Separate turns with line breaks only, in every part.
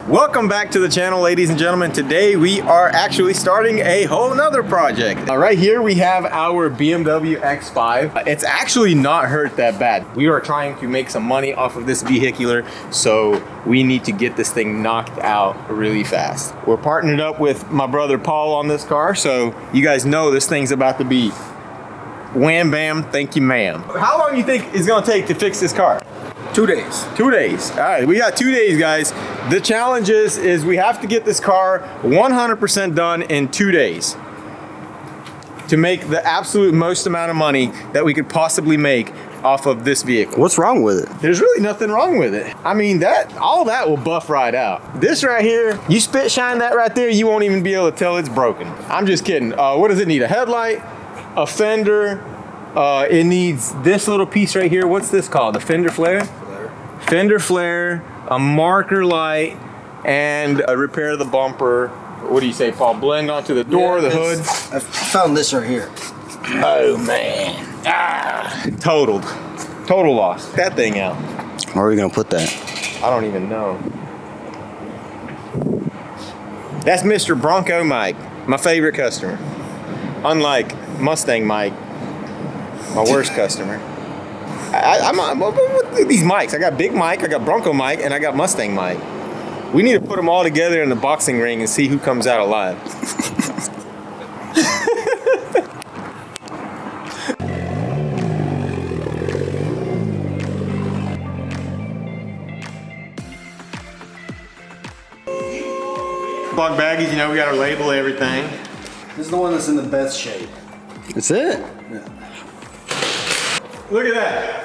Welcome back to the channel, ladies and gentlemen. Today we are actually starting a whole nother project. Right here we have our BMW X5. It's actually not hurt that bad. We are trying to make some money off of this vehicular, so we need to get this thing knocked out really fast. We're partnered up with my brother Paul on this car, so you guys know this thing's about to be wham bam, thank you ma'am. How long do you think it's gonna take to fix this car?
2 days.
2 days. All right, we got 2 days, guys. The challenge is we have to get this car 100% done in 2 days to make the absolute most amount of money that we could possibly make off of this vehicle.
What's wrong with it?
There's really nothing wrong with it. I mean, all that will buff right out. This right here, you spit shine that right there, you won't even be able to tell it's broken. I'm just kidding. What does it need? A headlight, a fender. It needs this little piece right here. What's this called? The fender flare? Fender flare, a marker light, and a repair the bumper. What do you say, Paul? Blend onto the door, the hood.
I found this right here.
Oh man. Totaled. Total loss. That thing out.
Where are we gonna put that?
I don't even know. That's Mr. Bronco Mike, my favorite customer. Unlike Mustang Mike, my worst customer. What are these mics? I got Big Mike, I got Bronco Mike, and I got Mustang Mike. We need to put them all together in the boxing ring and see who comes out alive. Plug baggies, you know, we gotta label everything.
This is the one that's in the best shape.
That's it?
Yeah.
Look at that.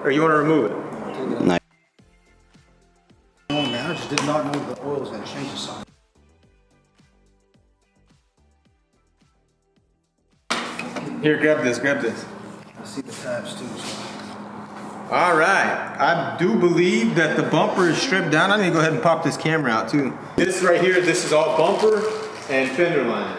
Or you want to remove it?
No.
Oh man, I just did not know the oil was going to change the size.
Here, grab this, grab this.
I see the tabs too. So.
All right, I do believe that the bumper is stripped down. I need to go ahead and pop this camera out too. This right here, this is all bumper and fender liners.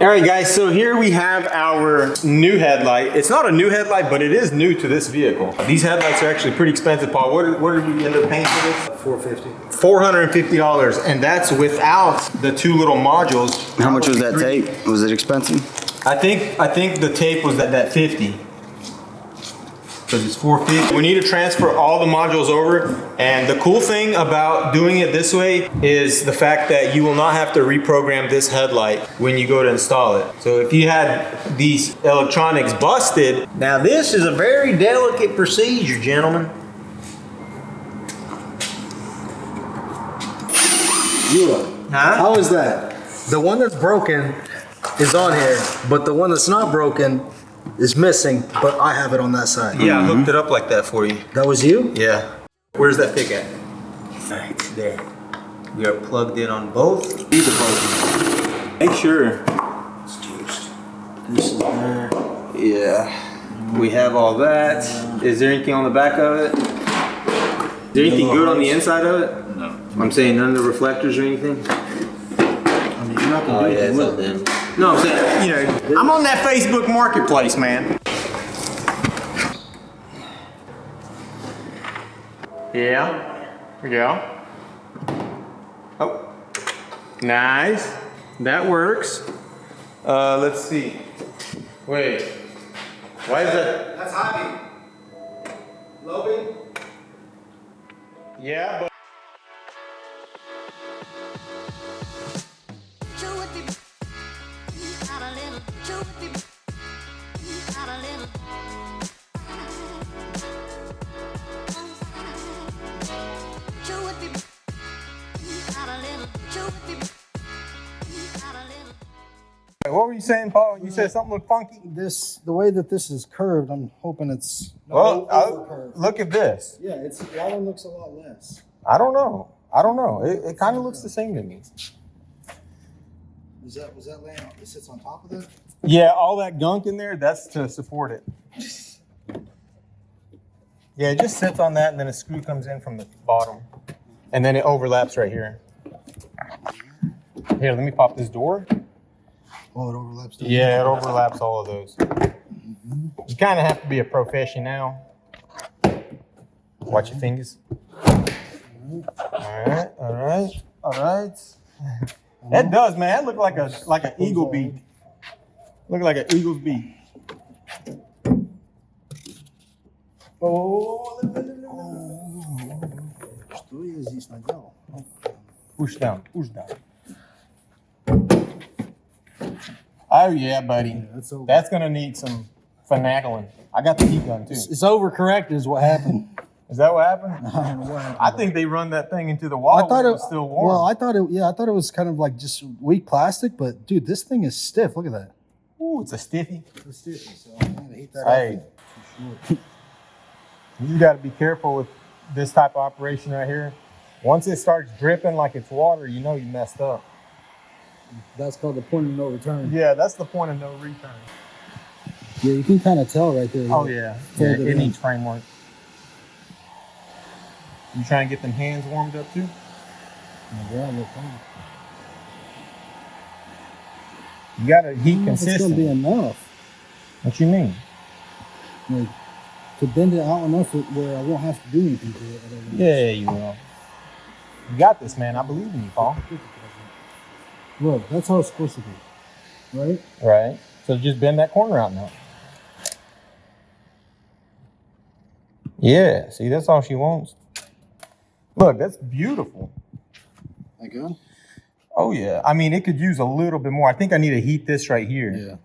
All right guys, so here we have our new headlight. It's not a new headlight, but it is new to this vehicle. These headlights are actually pretty expensive, Paul. What did we end up paying for this?
$450.
$450, and that's without the two little modules.
How much was that tape? Was it expensive?
I think the tape was that 50. Because it's $450. We need to transfer all the modules over, and the cool thing about doing it this way is the fact that you will not have to reprogram this headlight when you go to install it. So if you had these electronics busted, now this is a very delicate procedure, gentlemen.
How is that? The one that's broken is on here, but the one that's not broken is missing, but I have it on that side.
Yeah, I hooked it up like that for you.
That was you?
Yeah. Where's that pick at? Right there. We are plugged in on both.
These are broken.
Make sure.
It's toast. This is there.
Yeah. We have all that. Is there anything on the back of it? Is there anything good on the inside of it?
No.
I'm saying none of the reflectors or anything?
I mean, you're not gonna do anything with it.
No, I'm saying, you know, I'm on that Facebook marketplace, man. Yeah. Yeah. Oh, nice. That works. Let's see. Wait. Why is that?
That's high beam. Low beam?
Yeah, but. What were you saying, Paul? You said something looked funky?
The way that this is curved, I'm hoping it's
Well,
over curved.
look at this.
Yeah, that one looks a lot less.
I don't know. It kind of looks the same to me.
Was that laying on, it sits on top of that?
Yeah, all that gunk in there, that's to support it. Yeah, it just sits on that, and then a screw comes in from the bottom. And then it overlaps right here. Here, let me pop this door.
Oh, it overlaps.
Yeah, it overlaps all of those. You kind of have to be a professional. Watch your fingers. All right. That does, man. That look like an eagle beak. Look like an eagle's beak. Push down. Oh yeah, buddy.
Yeah,
that's gonna need some finagling. I got the heat gun too.
It's overcorrected is what happened.
Is that what happened?
I don't know what happened.
I think they run that thing into the wall.
I thought
when it was still warm.
Well, I thought it was kind of like just weak plastic, but dude, this thing is stiff. Look at that.
Ooh, it's a stiffy.
It's stiffy, so I'm gonna heat that
Hey,
up.
you got to be careful with this type of operation right here. Once it starts dripping like it's water, you know you messed up.
That's called the point of no return.
Yeah, that's the point of no return.
Yeah, you can kind of tell right there.
Oh yeah, it needs framework. You trying to get them hands warmed up too?
Yeah, look fine.
You got to heat
It's gonna
consistent.
be enough.
What you mean?
Like, to bend it out enough where I won't have to do anything to it.
Yeah, you will. You got this, man. I believe in you, Paul.
Look, that's how it's supposed to be, right?
Right. So just bend that corner out now. Yeah. See, that's all she wants. Look, that's beautiful.
That good?
Oh yeah. I mean, it could use a little bit more. I think I need to heat this right here.
Yeah.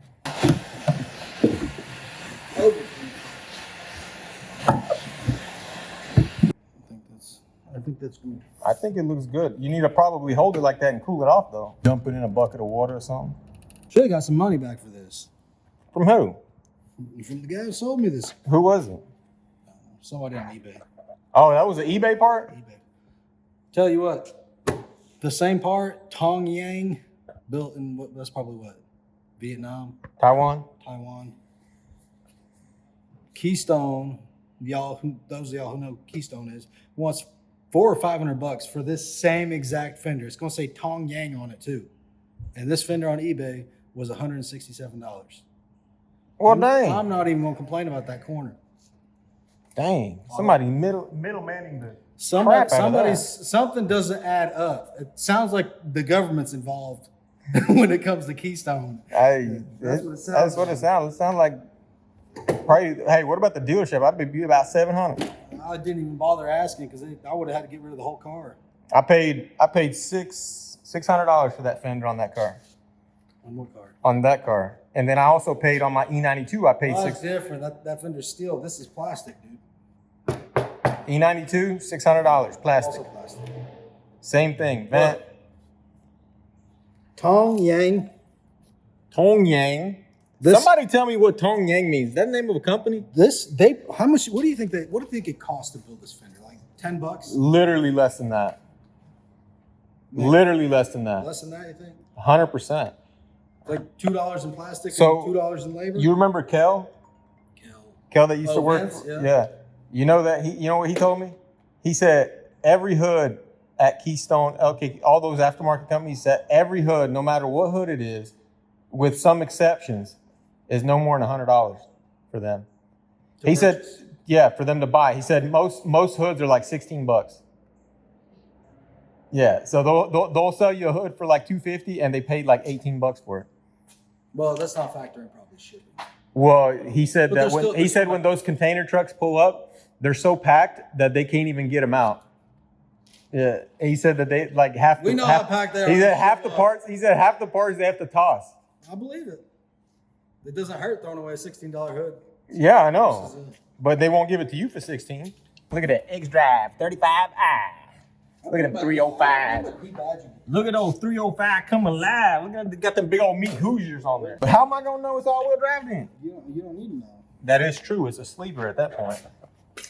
I think that's good.
I think it looks good. You need to probably hold it like that and cool it off though. Dump it in a bucket of water or something.
Should have got some money back for this.
From who?
From the guy who sold me this.
Who was it?
Somebody on eBay.
Oh, that was an eBay part?
eBay. Tell you what, the same part, Tong Yang, built in that's probably what? Vietnam,
Taiwan?
Taiwan. Keystone, those of y'all who know what Keystone is, wants $400 or $500 for this same exact fender. It's gonna say Tong Yang on it too. And this fender on eBay was $167.
Well, dang.
I'm not even gonna complain about that corner.
Dang. Somebody middlemaning the crap out of that.
Something doesn't add up. It sounds like the government's involved when it comes to Keystone.
Hey,
That's what it sounds
that's what it sounds. It sounds like probably. Hey, what about the dealership? I'd be about $700.
I didn't even bother asking because I would have had to get rid of the whole car.
I paid $600 for that fender on that car.
On what car?
On that car, and then I also paid on my E92. I paid
That's different. That fender's steel. This is plastic, dude.
E92, $600 plastic.
Also plastic.
Same thing, man.
Tong Yang.
Tong Yang. Somebody tell me what Tong Yang means. Is that the name of a company?
How much? What do you think it cost to build this fender? Like $10?
Literally less than that.
Man.
Literally less than that.
Less than that, you think?
100%.
Like $2 in plastic
So,
and $2 in labor?
You remember Kel? Kel that used to work?
Vince? Yeah.
You know that you know what he told me? He said every hood at Keystone, okay, all those aftermarket companies said every hood, no matter what hood it is, with some exceptions, is no more than $100 for them. He said, yeah, for them to buy. He said most hoods are like $16. Yeah, so they'll sell you a hood for like $250 and they paid like $18 for it.
Well, that's not factoring probably shipping.
Well, he said
But
that
they're
when
still-
when those container trucks pull up, they're so packed that they can't even get them out. Yeah, he said that they like half.
We know how packed they are.
He said half the parts. He said half the parts they have to toss.
I believe it. It doesn't hurt throwing away a $16 hood.
Yeah, I know, but they won't give it to you for 16. Look at that X-Drive 35i. Look at them 305. Look at those 305 come alive. Look at they got them big old meat Hoosiers on there. But how am I gonna know it's all-wheel drive then?
You don't need to know.
That is true. It's a sleeper at that point.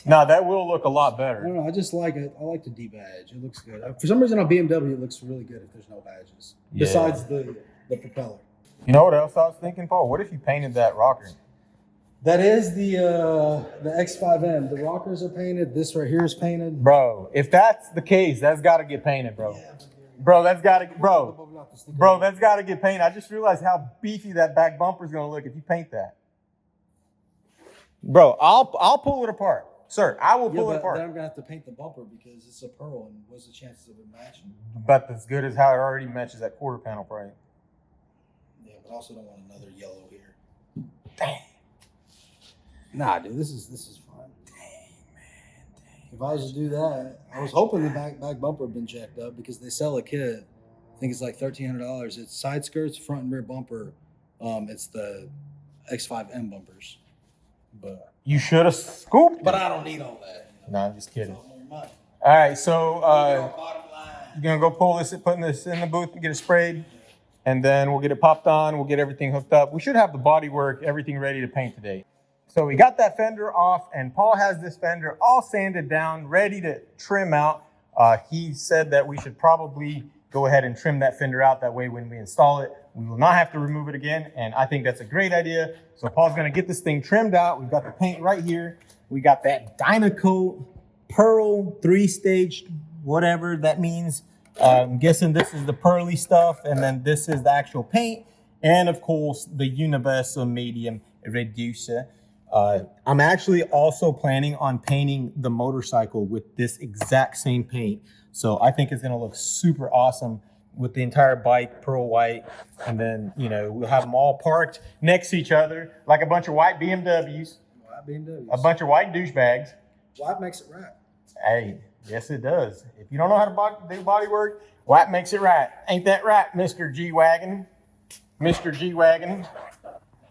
No, that will look a lot
I
better.
don't know. I just like it. I like the D-badge. It looks good. For some reason on BMW, it looks really good if there's no badges.
Yeah.
Besides the propeller.
You know what else I was thinking, Paul? What if you painted that rocker?
That is the X5M. The rockers are painted. This right here is painted.
Bro, if that's the case, that's got to get painted, bro. Bro, that's got to, bro, that's got to get painted. I just realized how beefy that back bumper is going to look if you paint that. Bro, I'll pull it apart. Sir, I will pull it apart.
Then I'm going to have to paint the bumper because it's a pearl, and what's the chances of it matching?
But as good as how it already matches that quarter panel frame.
Yeah, but I also don't want another yellow here.
Dang.
Nah, dude, this is fine. Dang, man, dang. If I was to do that, I was hoping the back bumper had been jacked up because they sell a kit. I think it's like $1,300. It's side skirts, front and rear bumper. It's the X5M bumpers. But
You should have scooped
But
it.
I don't need all that.
No, I'm just kidding.
It's all more money.
All right, so
Bottom line.
you're going to go putting this in the booth and get it sprayed. And then we'll get it popped on. We'll get everything hooked up. We should have the body work, everything ready to paint today. So we got that fender off, and Paul has this fender all sanded down, ready to trim out. He said that we should probably go ahead and trim that fender out. That way when we install it, we will not have to remove it again. And I think that's a great idea. So Paul's gonna get this thing trimmed out. We've got the paint right here. We got that Dynacoat Pearl 3-stage, whatever that means. I'm guessing this is the pearly stuff, and then this is the actual paint. And of course, the Universal Medium Reducer. I'm actually also planning on painting the motorcycle with this exact same paint. So I think it's gonna look super awesome with the entire bike pearl white. And then, you know, we'll have them all parked next to each other like a bunch of white BMWs,
White BMWs.
a bunch of white douchebags.
White makes it right.
Hey, yes it does. If you don't know how to do body work, white makes it right. Ain't that right, Mr. G-Wagon? Mr. G-Wagon.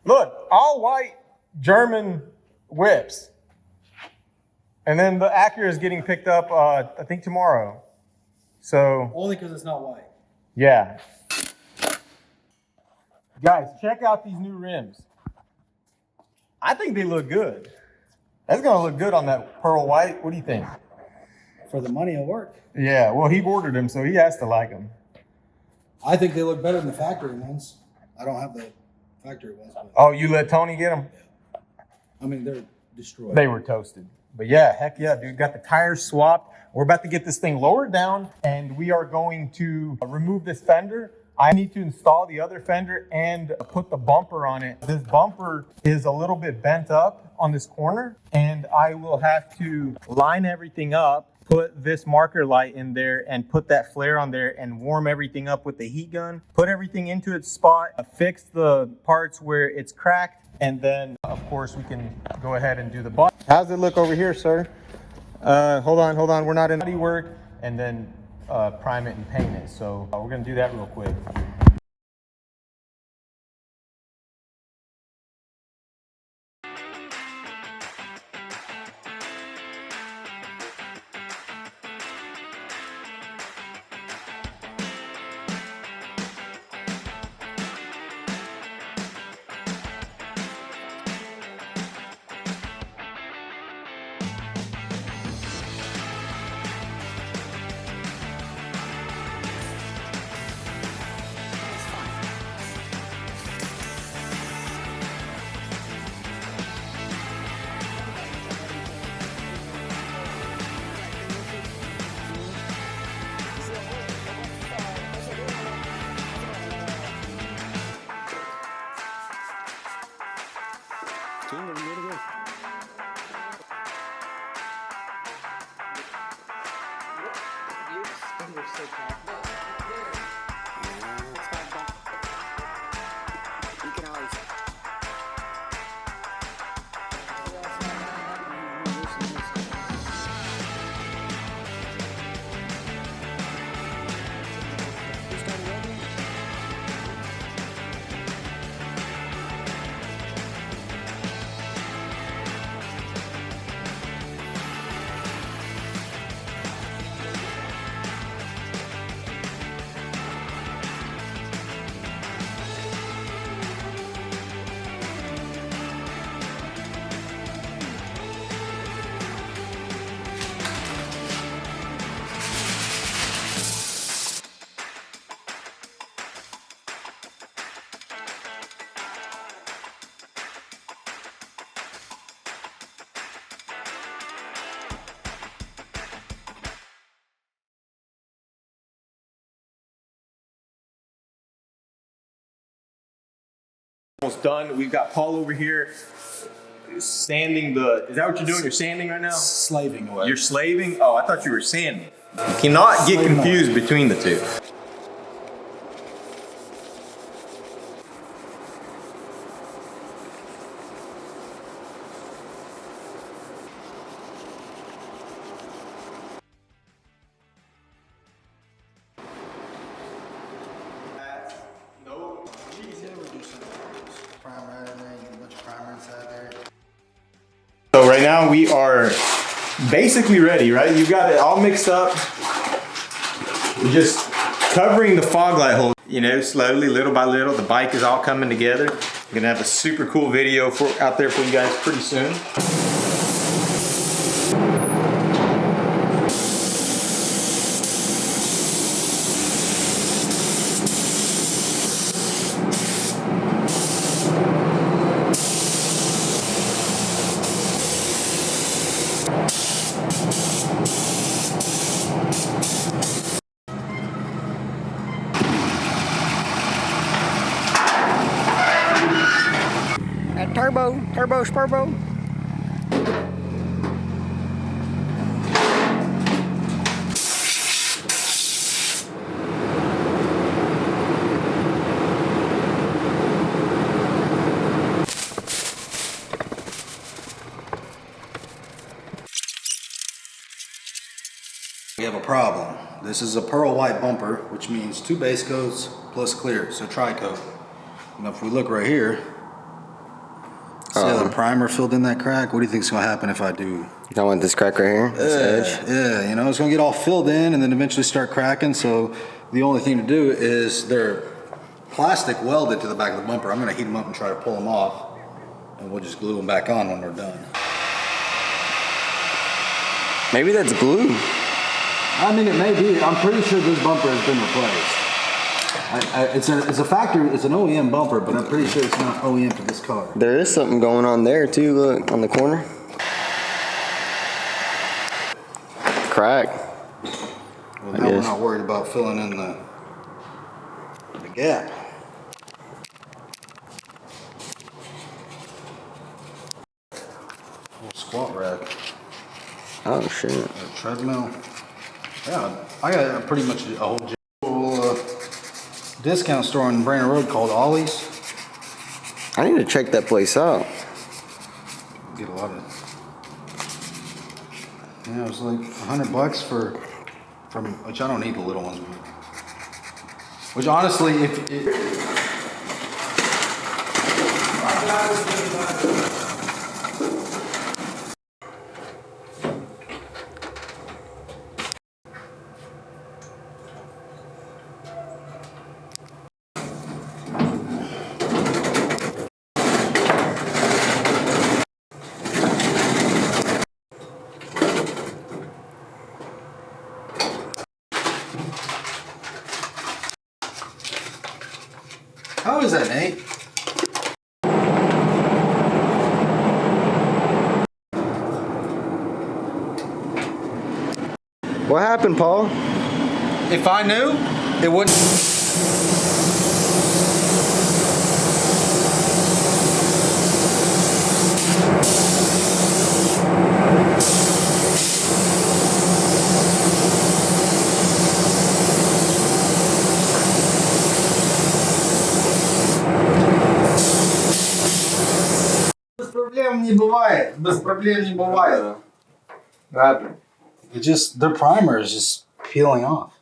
Look, all white German whips. And then the Acura is getting picked up, I think tomorrow. So,
Only because it's not white.
yeah. Guys, check out these new rims. I think they look good. That's gonna look good on that pearl white. What do you think?
For the money, it'll work.
Yeah, well, he ordered them, so he has to like them.
I think they look better than the factory ones. I don't have the factory ones, but
Oh, you let Tony get them?
I mean, they're destroyed.
They were toasted. But yeah, heck yeah, dude. Got the tires swapped. We're about to get this thing lowered down, and we are going to remove this fender. I need to install the other fender and put the bumper on it. This bumper is a little bit bent up on this corner, and I will have to line everything up, put this marker light in there, and put that flare on there and warm everything up with the heat gun, put everything into its spot, fix the parts where it's cracked, and then of course we can go ahead and do the body. How's it look over here, sir? Hold on, we're not in body work, and then prime it and paint it. So we're gonna do that real quick. Almost done. We've got Paul over here sanding the, is that what you're doing? You're sanding right now?
Slaving away.
You're slaving? Oh, I thought you were sanding. You cannot get confused between the two. So right now we are basically ready, right? You've got it all mixed up. We're just covering the fog light hole, you know, slowly, little by little. The bike is all coming together. We're gonna have a super cool video out there for you guys pretty soon.
Turbo, spurbo.
We have a problem. This is a pearl white bumper, which means 2 base coats plus clear, so tri-coat. Now if we look right here, see how the primer filled in that crack? What do you think is going to happen if I do?
I want this crack right here. This edge.
Yeah, you know, it's going to get all filled in and then eventually start cracking. So the only thing to do is they're plastic welded to the back of the bumper. I'm going to heat them up and try to pull them off, and we'll just glue them back on when they're done.
Maybe that's glue.
I mean, it may be. I'm pretty sure this bumper has been replaced. It's a factory, it's an OEM bumper, but I'm pretty sure it's not OEM to this color.
There is something going on there too, look, on the corner. Crack.
Well, now we're not worried about filling in the gap. Little squat rack.
Oh shit.
A treadmill. Yeah, I got pretty much a whole discount store on Brandon Road called Ollie's.
I need to check that place out.
Get a lot of. Yeah, it was like $100 from which I don't need the little ones. Which honestly, if it, how is that, Nate?
What happened, Paul?
If I knew, it wouldn't. Без проблем не бывает.
What happened?
It just, their primer is just peeling off.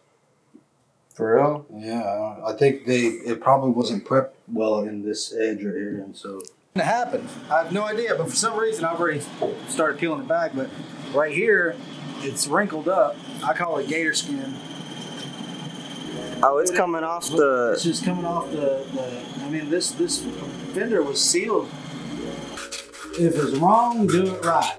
For real?
Yeah, I think it probably wasn't prepped well in this edge right here, and so. It happened. I have no idea, but for some reason I've already started peeling it back, but right here, it's wrinkled up. I call it gator skin.
Oh, it's coming off the.
It's just coming off the I mean, this fender was sealed. If it's wrong, do it right.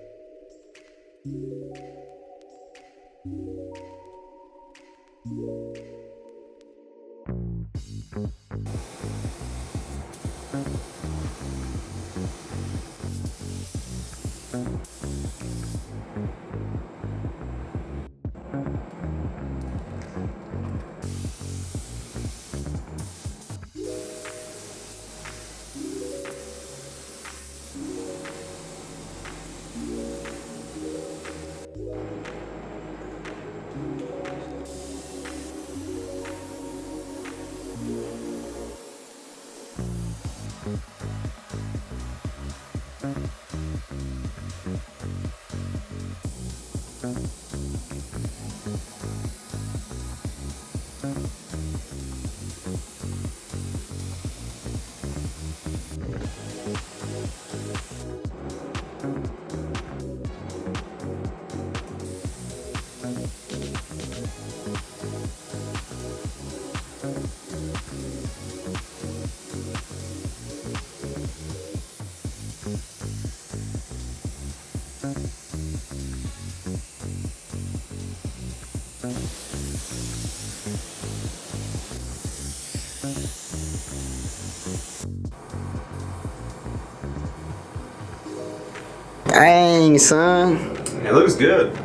Dang, son.
It looks good.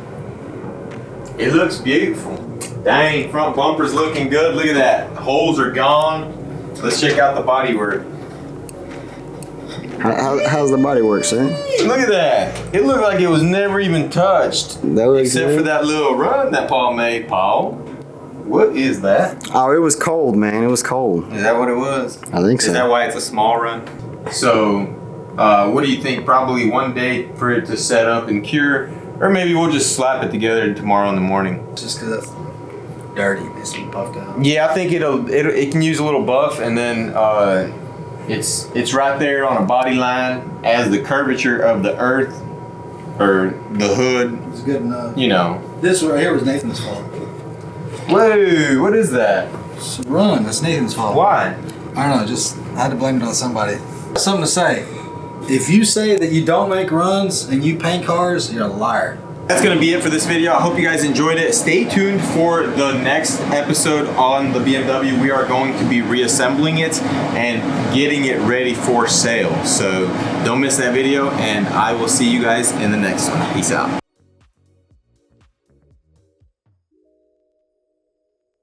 It looks beautiful. Dang, front bumper's looking good. Look at that. The holes are gone. Let's check out the body work.
How's the body work, sir?
Look at that. It looked like it was never even touched.
That looks
Except
good.
for that little run that Paul made, Paul. What is that?
Oh, it was cold, man. It was cold.
Is that what it was?
I think so.
Is that why it's a small run? So, what do you think? Probably one day for it to set up and cure, or maybe we'll just slap it together tomorrow in the morning.
Just because that's dirty, it needs to be puffed out.
Yeah, I think it can use a little buff, and then it's right there on a body line as the curvature of the earth or the hood.
It's good enough.
You know.
This right here was Nathan's fault.
Whoa! What is that?
It's a run. That's Nathan's fault.
Why?
I don't know. Just I had to blame it on somebody. Something to say. If you say that you don't make runs and you paint cars, you're a liar.
That's going to be it for this video. I hope you guys enjoyed it. Stay tuned for the next episode on the BMW. We are going to be reassembling it and getting it ready for sale. So don't miss that video, and I will see you guys in the next one. Peace out.